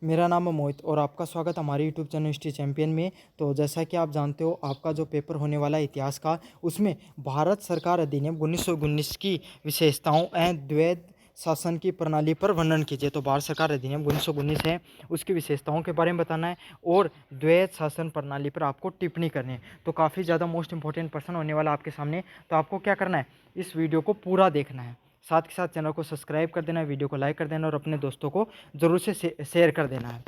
मेरा नाम है मोहित और आपका स्वागत हमारे यूट्यूब चैनल हिस्ट्री चैंपियन में। तो जैसा कि आप जानते हो, आपका जो पेपर होने वाला है इतिहास का, उसमें भारत सरकार अधिनियम 1919 की विशेषताओं एवं द्वैध शासन की प्रणाली पर वर्णन कीजिए। तो भारत सरकार अधिनियम 1919 है, उसकी विशेषताओं के बारे में बताना है और द्वैध शासन प्रणाली पर आपको टिप्पणी करनी है। तो काफ़ी ज़्यादा मोस्ट इंपॉर्टेंट पर्सन होने वाला आपके सामने। तो आपको क्या करना है, इस वीडियो को पूरा देखना है, साथ के साथ चैनल को सब्सक्राइब कर देना है, वीडियो को लाइक कर देना और अपने दोस्तों को ज़रूर से शेयर कर देना है।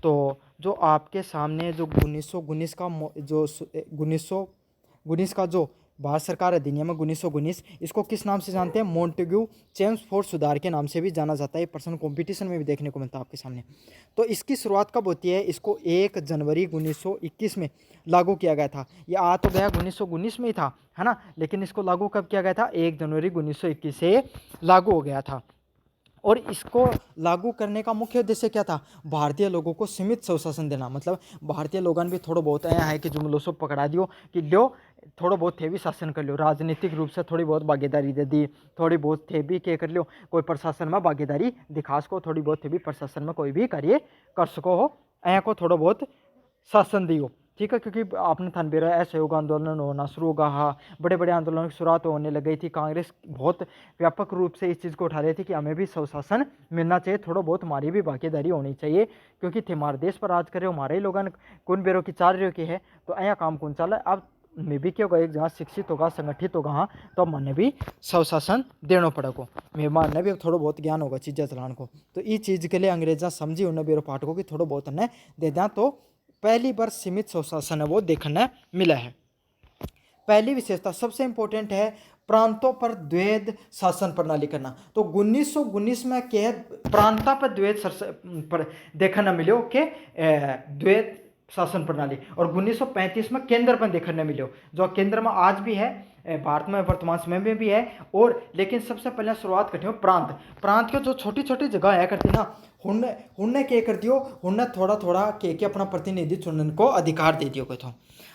तो जो आपके सामने जो 1919 का जो 1919 का जो भारत सरकार अधिनियम है 1919, इसको किस नाम से जानते हैं? मॉन्टेग्यू चेम्सफोर्ड सुधार के नाम से भी जाना जाता है। ये पर्सन कंपटीशन में भी देखने को मिलता है आपके सामने। तो इसकी शुरुआत कब होती है? इसको 1 जनवरी 1921 में लागू किया गया था। ये आ तो गया 1919 में ही था, है ना, लेकिन इसको लागू कब किया गया था? 1 जनवरी 1921 से लागू हो गया था। और इसको लागू करने का मुख्य उद्देश्य क्या था? भारतीय लोगों को सीमित स्वशासन देना। मतलब भारतीय लोगों भी थोड़ा बहुत ऐसा है कि जुमलों से पकड़ा दियो कि लो थोड़ा बहुत थे भी शासन कर लियो, राजनीतिक रूप से थोड़ी बहुत भागीदारी दे दी, थोड़ी बहुत थे भी क्या कर लियो, कोई प्रशासन में भागीदारी दिखा सको, थोड़ी बहुत थे भी प्रशासन में कोई भी कार्य कर सको हो, ऐ को थोड़ा बहुत शासन दियो, ठीक है। क्योंकि आपने थानबेरा असहयोग आंदोलन होना शुरू होगा, हाँ, बड़े बड़े आंदोलनों की शुरुआत होने लग गई थी। कांग्रेस बहुत व्यापक रूप से इस चीज़ को उठा रही थी कि हमें भी स्वशासन मिलना चाहिए, थोड़ा बहुत हमारी भी भागीदारी होनी चाहिए, क्योंकि थे हमारे देश पर राज करे हमारे ही लोग कौन बेरों की चार रहे की है, तो ऐसा काम कौन चला। अब मैं भी क्या होगा, एक जहाँ शिक्षित होगा, संगठित होगा, हाँ, तो अब मैंने भी स्वशासन देना पड़ेगा, मेहमान ने भी अब थोड़ा बहुत ज्ञान होगा चीज़ें चलाने को। तो इस चीज़ के लिए अंग्रेजा समझी उन्हें बेरो पाठकों की थोड़ा बहुत ने दे दें, तो पहली बार सीमित स्वशासन है वो देखने मिला है। पहली विशेषता सबसे इंपॉर्टेंट है, प्रांतों पर द्वैध शासन प्रणाली करना। तो 1919 में क्या है, प्रांता पर द्वैध पर देखने मिलो के द्वैध शासन प्रणाली, और 1935 में केंद्र पर देखने मिलो, जो केंद्र में आज भी है, भारत में वर्तमान समय में भी है। और लेकिन सबसे पहले शुरुआत करती हो प्रांत प्रांत के जो छोटी छोटी जगह है करती ना, हुन्ने क्या कर दियो, हुन्ने थोड़ा थोड़ा के अपना प्रतिनिधि चुनने को अधिकार दे दियो कहते हो।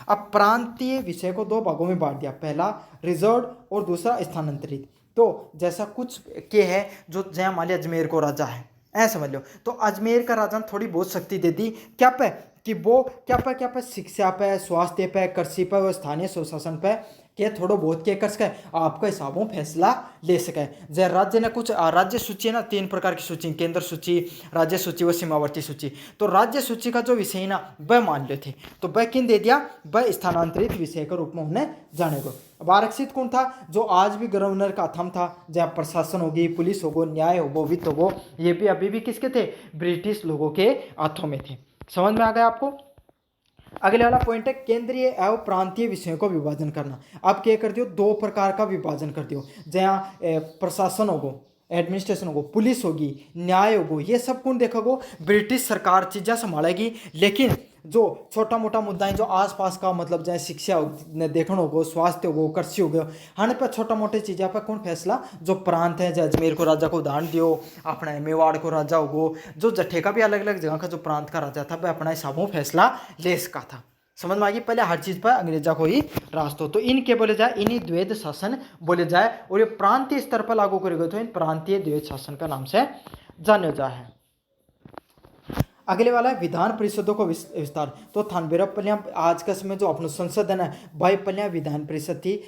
अब प्रांतीय विषय को दो भागों में बांट दिया, पहला रिजर्व और दूसरा स्थानांतरित। तो जैसा कुछ के है जो जय मान लिया अजमेर को राजा है, ऐसा समझ लो, तो अजमेर का राजा ने थोड़ी बहुत शक्ति दे दी क्या पे, कि वो क्या पे शिक्षा पे, स्वास्थ्य पे, कृषि पे और स्थानीय स्वशासन पे के थोड़ा बहुत के कर सके, आपका हिसाबों फैसला ले सके। जय राज्य ने कुछ राज्य सूची है ना, 3 प्रकार की सूची, केंद्र सूची, राज्य सूची व सीमावर्ती सूची। तो राज्य सूची का जो विषय ना वह मान ले थे, तो वह किन दे दिया, वह स्थानांतरित विषय के रूप में उन्हें जाने को। अब आरक्षित कौन था? जो आज भी गवर्नर का थम था, जहाँ प्रशासन होगी, पुलिस होगो, न्याय होगो, वित्त होगो, ये भी अभी भी किसके थे? ब्रिटिश लोगों के हाथों में थे। समझ में आ गया आपको? अगले वाला पॉइंट है केंद्रीय एवं प्रांतीय विषयों को विभाजन करना। अब क्या कर दियो, 2 प्रकार का विभाजन कर दियो, जहाँ प्रशासन होगो, एडमिनिस्ट्रेशन होगो, पुलिस होगी, न्याय होगो, ये सब कौन देखोगो? ब्रिटिश सरकार चीज़ें संभालेगी। लेकिन जो छोटा मोटा मुद्दा जो आसपास का, मतलब जैसे शिक्षा देखना होगो, स्वास्थ्य होगो, कृषि होगो, हाँ पे छोटा मोटे चीज़ों पर कौन फैसला? जो प्रांत है, जैसे अजमेर को राजा को उदाहरण दियो, अपना मेवाड़ को राजा होगो, जो जट्ठे का भी अलग अलग जगह का जो प्रांत का राजा था वह अपना हिसाबों फैसला ले सका था। समझ में आ गई? पहले हर चीज पर अंग्रेजा को ही रास्ता, तो इनके बोले जाए, इन्हीं द्वैध शासन बोले जाए, और ये प्रांतीय स्तर पर लागू करे गए तो इन प्रांतीय द्वैध शासन का नाम से जाने जा है। अगले वाला है विधान परिषदों को विस्तार। तो थानबेरा पलिया आज का समय जो अपना संसद है ना, भाई पलिया विधान परिषद थी,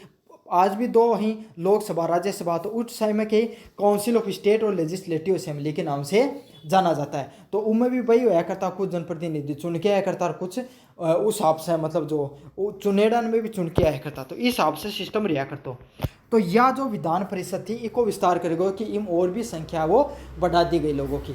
आज भी 2 ही लोकसभा राज्यसभा, तो उस समय में कई काउंसिल ऑफ स्टेट और लेजिस्लेटिव असेंबली के नाम से जाना जाता है। तो उनमें भी वही होया करता, कुछ जनप्रतिनिधि चुन के आया करता और कुछ उस हिसाब से, मतलब जो चुनेड़न में भी चुन के आया करता, तो इस हिसाब से सिस्टम रहा करता। तो यह जो विधान परिषद थी इसको विस्तार करेगा कि इन और भी संख्या वो बढ़ा दी गई लोगों की,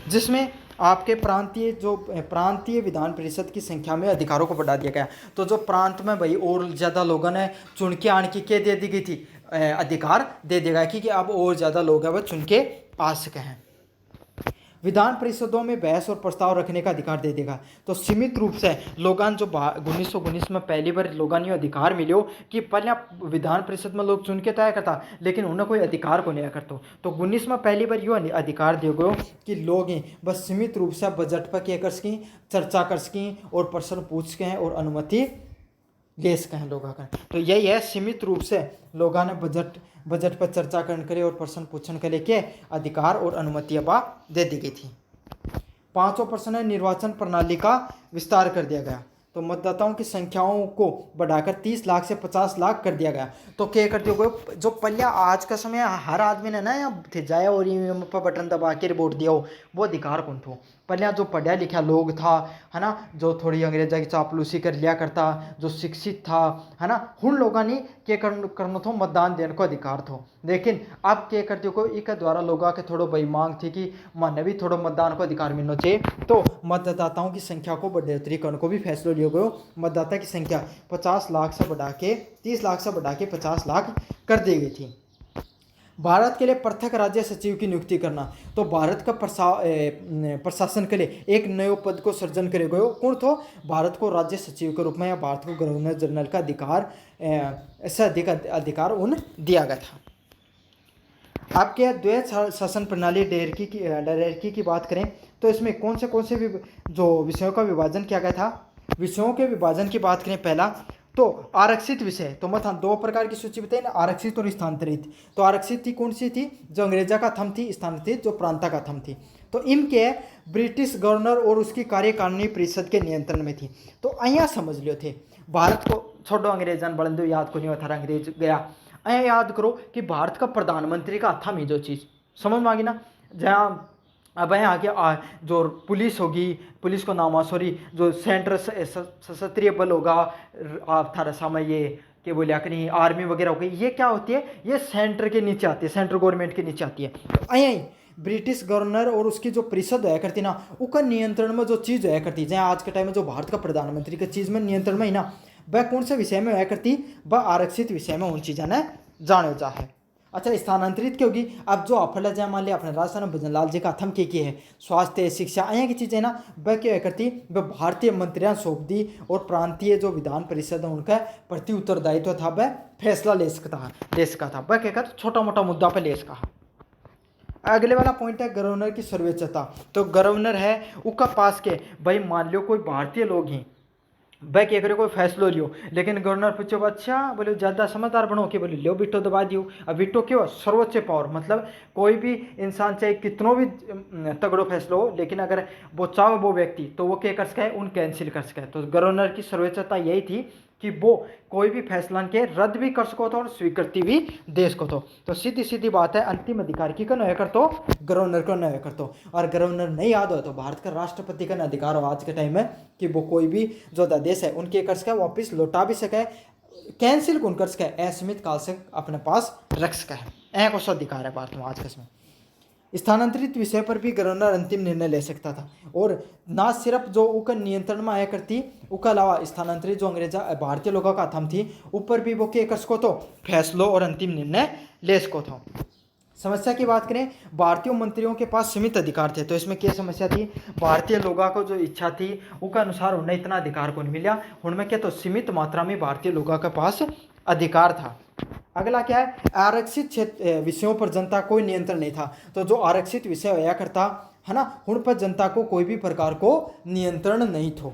जिसमें आपके प्रांतीय विधान परिषद की संख्या में अधिकारों को बढ़ा दिया गया। तो जो प्रांत में भाई और ज़्यादा लोगों ने चुन के आने की क्या दे दी गई थी? अधिकार दे दिया गया कि अब और ज़्यादा लोग हैं वह चुन के आ सके हैं। विधान परिषदों में बहस और प्रस्ताव रखने का अधिकार दे देगा। तो सीमित रूप से लोगान जो 1919 में पहली बार लोगान ये अधिकार मिलो कि पहले विधान परिषद में लोग चुन के तय करता, लेकिन उन्हें कोई अधिकार को नहीं करता। तो 19 में पहली बार यो अधिकार दिए गए कि लोग बस सीमित रूप से बजट पर क्या कर सकें, चर्चा कर सकें और प्रश्न पूछ सकें और अनुमति ले सकें हैं लोगों का। तो यही है, सीमित रूप से लोगों ने बजट पर चर्चा करने के लिए और प्रश्न पूछने के लिए के अधिकार और अनुमति अब दे दी गई थी। पांचवा प्रश्न है निर्वाचन प्रणाली का विस्तार कर दिया गया। तो मतदाताओं की संख्याओं को बढ़ाकर 30 लाख से 50 लाख कर दिया गया। तो क्या करते हो जो पहले आज का समय हर आदमी ने ना यहाँ थे जाया और ईवीएम पर बटन दबा के वोट दिया हो, वो अधिकार कौन थो। पहले जो पढ़ा लिखा लोग था, है ना, जो थोड़ी अंग्रेजा की चापलूसी कर लिया करता, जो शिक्षित था, है ना, उन लोगों ने क्या करना थो, मतदान देने को अधिकार थो। लेकिन अब क्या करते हो एक द्वारा लोगों के थोड़ा बड़ी मांग थी कि माने भी थोड़ा मतदान को अधिकार मिलना चाहिए, तो मतदाताओं की संख्या को बढ़ोतरी करने को भी फैसला लिया गया। मतदाता की संख्या 50 लाख से बढ़ा के 30 लाख से बढ़ा के 50 लाख कर दी गई थी। भारत के लिए पृथक राज्य सचिव की नियुक्ति करना। तो भारत का प्रशासन के लिए एक नए पद को सृजन करे गए। कौन थो, भारत को राज्य सचिव के रूप में या भारत को गवर्नर जनरल का अधिकार ऐसा अधिकार उन दिया गया था। आपके द्वैत शासन प्रणाली डायरेक्टी की बात करें तो इसमें कौन से जो विषयों का विभाजन किया गया था। विषयों के विभाजन की बात करें, पहला तो आरक्षित विषय, तो मतलब दो प्रकार की सूची बताई ना, आरक्षित और स्थानांतरित। तो आरक्षित थी कौन सी थी, जो अंग्रेजा का थम थी, स्थानांतरित जो प्रांता का थम थी। तो इनके ब्रिटिश गवर्नर और उसकी कार्यकारिणी परिषद के नियंत्रण में थी। तो अहिया समझ लियो थे, भारत को छोड़ो अंग्रेजन बड़ंदो याद को नहीं होता था, अंग्रेज गया। अहिया याद करो कि भारत का प्रधानमंत्री का थम ही जो चीज़ समझ में आ गई ना। जहाँ अब यहाँ आगे जो पुलिस होगी, पुलिस को नाम सॉरी जो सेंट्रल सशस्त्रीय बल होगा, आप थारा समय ये क्या बोलिया कि नहीं आर्मी वगैरह हो गई, ये क्या होती है, ये सेंटर के नीचे आती है, सेंट्रल गवर्नमेंट के नीचे आती है। तो यही ब्रिटिश गवर्नर और उसकी जो परिषद होया करती ना, उसका नियंत्रण में जो चीज़ होया करती, जहाँ आज के टाइम में जो भारत का प्रधानमंत्री का चीज़ में नियंत्रण में ही ना, वह कौन से विषय में होया करती, वह आरक्षित विषय में उन चीज़ों ने जाने जा है। अच्छा, स्थानांतरित क्यों होगी, अब जो अफला जाए मान लिया अपने राजस्थान भजन लाल जी का थम के है, स्वास्थ्य शिक्षा यहाँ की चीज़ें ना, वह क्या करती, वह भारतीय मंत्रियां सौंप दी और प्रांतीय जो विधान परिषद है उनका प्रति उत्तरदायित्व था, वह फैसला ले सकता था। वह क्या कहता, छोटा मोटा मुद्दा पर ले सका। अगले वाला पॉइंट है गवर्नर की सर्वोच्चता। तो गवर्नर है उसका पास के भाई मान लो कोई भारतीय लोग हैं, वह क्या करे कोई फैसलो लियो, लेकिन गवर्नर पूछो अच्छा बोले ज़्यादा समझदार बनो कि बोले लो बिटो दबा दियो। अब बिटो क्यों, सर्वोच्च पावर, मतलब कोई भी इंसान चाहे कितनों भी तगड़ो फैसलो हो, लेकिन अगर वो चाहो वो व्यक्ति, तो वो क्या कर सके, उन कैंसिल कर सके। तो गवर्नर की सर्वोच्चता यही थी कि वो कोई भी फैसला के रद्द भी कर सको तो और स्वीकृति भी दे सको। तो सीधी सीधी बात है, अंतिम अधिकार की का नया कर तो गवर्नर को नया कर तो, और गवर्नर नहीं याद हो तो भारत का राष्ट्रपति का अधिकार हो आज के टाइम में कि वो कोई भी जो आदेश है उनके कर सके, वापिस लौटा भी सके, कैंसिल कौन कर सके, असीमित काल से अपने पास रख सके। ऐसा कुछ अधिकार है भारत में आज के समय। स्थानांतरित विषय पर भी गवर्नर अंतिम निर्णय ले सकता था, और ना सिर्फ जो उनका नियंत्रण में आया करती, उसके अलावा स्थानांतरित जो अंग्रेजा भारतीय लोगों का थम थी ऊपर भी वो क्या कर सको तो फैसलों और अंतिम निर्णय ले सको था। समस्या की बात करें, भारतीय मंत्रियों के पास सीमित अधिकार थे। तो इसमें क्या समस्या थी, भारतीय लोगों को जो इच्छा थी उसके अनुसार उन्हें इतना अधिकार को नहीं मिला, उनमें क्या तो सीमित मात्रा में भारतीय लोगों के पास अधिकार था। अगला क्या है, आरक्षित क्षेत्र विषयों पर जनता कोई नियंत्रण नहीं था। तो जो आरक्षित विषय होया करता है ना, उन पर जनता को कोई भी प्रकार को नियंत्रण नहीं था।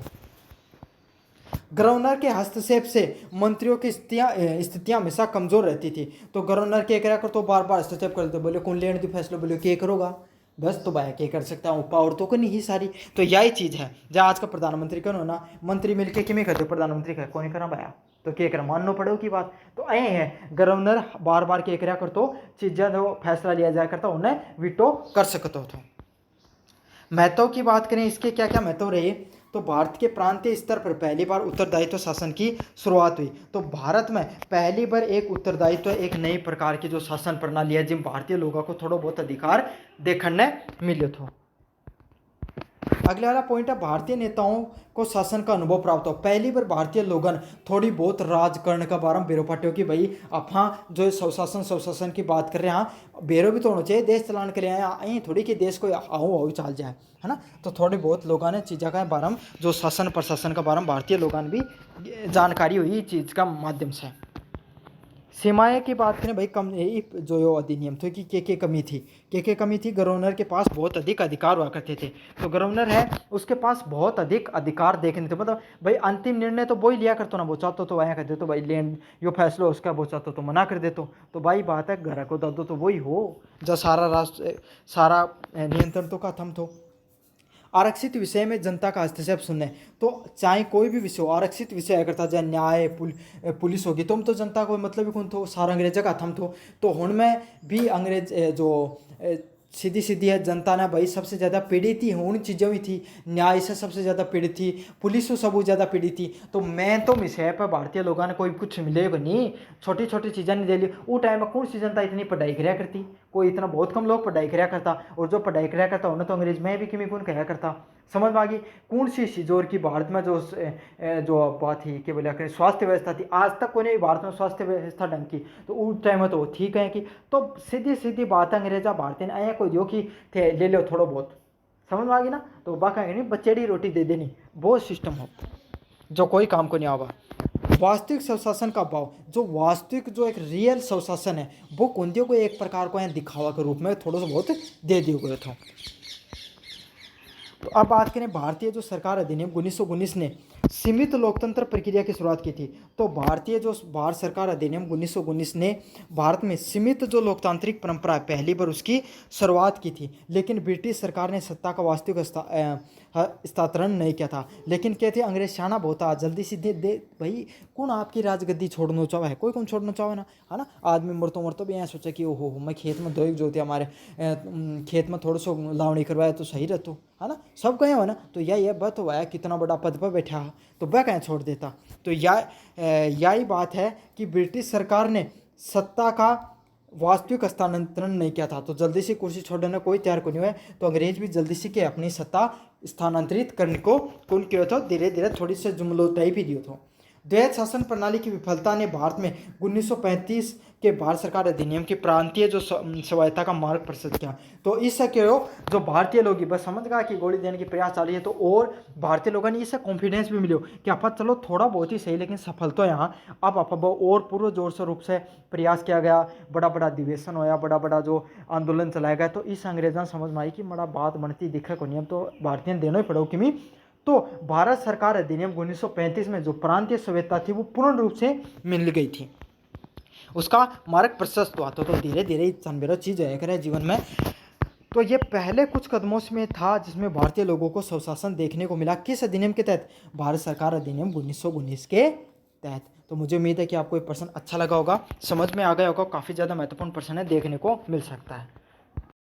गवर्नर के हस्तक्षेप से मंत्रियों की स्थितियां हमेशा कमजोर रहती थी। तो गवर्नर क्या करा कर तो बार बार हस्तक्षेप करते, बोले कौन लेने दी फैसला, बोले क्या करोगा, बस तो भाई क्या कर सकता हूँ, पावर तो नहीं ही सारी। तो यही चीज़ है जहाँ आज का प्रधानमंत्री का ना, मंत्री मिलकर किमें करते, प्रधानमंत्री का कौन करा भाया, तो क्या करा, मानना पड़ो की बात। तो ये है गवर्नर बार बार क्या करा कर तो चीज़ें जो फैसला लिया जाया करता उन्हें विटो कर सकता था। महत्व की बात करें, इसके क्या क्या महत्व रहे, तो भारत के प्रांतीय स्तर पर पहली बार उत्तरदायित्व शासन की शुरुआत हुई। तो भारत में पहली बार एक उत्तरदायित्व, एक नई प्रकार की जो शासन प्रणाली है जिन भारतीय लोगों को थोड़ा बहुत अधिकार देखने मिले थे। अगले वाला पॉइंट है, भारतीय नेताओं को शासन का अनुभव प्राप्त हो। पहली बार भारतीय लोगन थोड़ी बहुत राजकरण का बारे में बेरो पाटे कि भाई अपना जो स्वशासन की बात कर रहे हैं, बेरो भी तो होना चाहिए, देश चलाने के लिए आए थोड़ी कि देश को आओ चल जाए, है ना। तो थोड़ी बहुत लोगों ने चीज़ों का बारे में जो शासन प्रशासन का बारे में भारतीय लोगों ने भी जानकारी हुई चीज़ का माध्यम से। सीमाएं की बात करें भाई, कम जो अधिनियम थे कि के कमी थी, के कमी थी, गवर्नर के पास बहुत अधिक अधिकार हुआ करते थे। तो गवर्नर है उसके पास बहुत अधिक अधिकार देखने थे, मतलब भाई अंतिम निर्णय तो वही लिया करते ना, वो चाहते तो आया कर देते भाई लैंड यो फैसला उसका, वो चाहते तो मना कर देते। तो भाई बात है घर को दादो तो वही हो जो सारा राष्ट्र सारा नियंत्रण तो का थम थो। आरक्षित विषय में जनता का हस्तक्षेप सुनने। तो चाहे कोई भी विषय हो, आरक्षित विषय करता जाए, न्याय पुलिस होगी, तुम तो जनता को मतलब भी कौन थो, सारा अंग्रेज का थम थो। तो हुण में भी अंग्रेज जो सीधी सीधी है जनता ने भाई सबसे ज़्यादा पीड़ित थी, उन चीज़ों में थी, न्याय से सबसे ज़्यादा पीड़ित थी, पुलिस से सबसे ज़्यादा पीड़ित थी। तो मैं तो विषय पर भारतीय लोगों ने कोई कुछ मिलेगा नहीं, छोटी छोटी चीज़ें नहीं दे ली। वो टाइम में कौन सी जनता इतनी पढ़ाई कराया करती, कोई इतना बहुत कम लोग पढ़ाई कराया करता, और जो पढ़ाई कराया करता उन्हें तो अंग्रेज में भी किमी कौन कहा करता। समझ में आ गई कौन सी सिजोर की भारत में जो बात थी कि बोले स्वास्थ्य व्यवस्था थी, आज तक कोई नहीं भारत में स्वास्थ्य व्यवस्था ढंग की, तो उस टाइम में तो ठीक है कि। तो सीधी सीधी बात अंग्रेजा भारतीय ने आया कोई जो कि थे ले लो थोड़ा बहुत, समझ में आ गई ना। तो बाका नहीं बचेड़ी रोटी दे देनी, बहुत सिस्टम हो जो कोई काम को नहीं आवा। वास्तविक स्वशासन का भाव, जो वास्तविक जो एक रियल स्वशासन है वो कौन दियो को एक प्रकार को यहाँ दिखावा के रूप में थोड़ा सा बहुत दे दियो गया था। तो अब बात करें भारतीय जो सरकार अधिनियम 1919 ने सीमित लोकतंत्र प्रक्रिया की शुरुआत की थी। तो भारतीय जो भारत सरकार अधिनियम 1919 ने भारत में सीमित जो लोकतांत्रिक परंपरा है पहली बार उसकी शुरुआत की थी। लेकिन ब्रिटिश सरकार ने सत्ता का वास्तविक हस्तांतरण नहीं किया था। लेकिन क्या थे अंग्रेज शाना बहुत था, जल्दी से दे भाई कौन आपकी राजगद्दी छोड़ना चाहे है, कोई कौन छोड़ना चाहे ना, है ना। आदमी मरतो मरतो भी यहाँ सोचा कि ओहो मैं खेत में धोई जो थे हमारे खेत में थोड़ा सा लावणी करवाया तो सही रहतो, है ना। सब कहे हो ना, तो यह बत हुआ है कितना बड़ा पद पर बैठा है तो वह कहीं छोड़ देता। तो यही बात है कि ब्रिटिश सरकार ने सत्ता का वास्तविक हस्तांतरण नहीं किया था, तो जल्दी से कुर्सी छोड़ने कोई तैयार को नहीं हुआ। तो अंग्रेज भी जल्दी से के अपनी सत्ता स्थानांतरित करने को कौन किया था, धीरे धीरे थोड़ी सी जुमलोताई भी दियो था। द्वैध शासन प्रणाली की विफलता ने भारत में 1935 के भारत सरकार अधिनियम की प्रांतीय जो स्वायत्ता का मार्ग प्रशस्त किया। तो इससे क्या हो, जो भारतीय लोग बस समझ गया कि गोली देने की प्रयास चालू है, तो और भारतीय लोगों ने इससे कॉन्फिडेंस भी मिलो कि आप चलो थोड़ा बहुत ही सही लेकिन सफल तो यहाँ अब आप और पूर्ण जोर से रूप से प्रयास किया गया, बड़ा बड़ा अधिवेशन होया, बड़ा बड़ा जो आंदोलन चलाया गया। तो इस अंग्रेजों समझ में आई कि बड़ा बात बनती दिखे को नियम तो भारतीय देना ही पड़ो कि। तो भारत सरकार अधिनियम 1935 में जो प्रांतीय स्वायत्ता थी वो पूर्ण रूप से मिल गई थी, उसका मार्ग प्रशस्त हुआ। तो धीरे धीरे चंबेरो चीज है करे जीवन में। तो ये पहले कुछ कदमों में था जिसमें भारतीय लोगों को स्वशासन देखने को मिला। किस अधिनियम के तहत? भारत सरकार अधिनियम 1919 के तहत। तो मुझे उम्मीद है कि आपको ये प्रश्न अच्छा लगा होगा, समझ में आ गया होगा, काफ़ी ज़्यादा महत्वपूर्ण प्रश्न है, देखने को मिल सकता है।